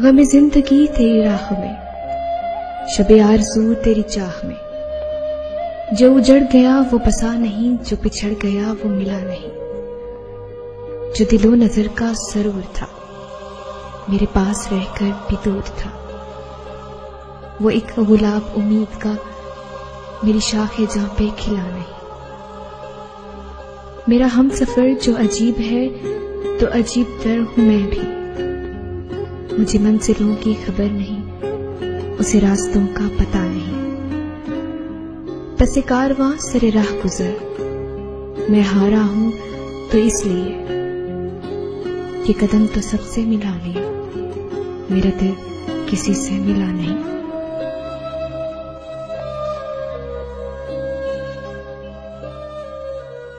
गमे जिंदगी तेरी राह में, शबे आरज़ू तेरी चाह में। जो उजड़ गया वो बसा नहीं, जो पिछड़ गया वो मिला नहीं। जो दिलो नजर का सरूर था, मेरे पास रहकर भी दूर था। वो एक गुलाब उम्मीद का मेरी शाखे जहां पे खिला नहीं। मेरा हम सफर जो अजीब है तो अजीब तर हूं मैं भी। मुझे मंजिलों की खबर नहीं, उसे रास्तों का पता नहीं। पसे कारवां सरे राह गुजर, मैं हारा हूं तो इसलिए कि कदम तो सबसे मिला लिया, मेरा दिल किसी से मिला नहीं।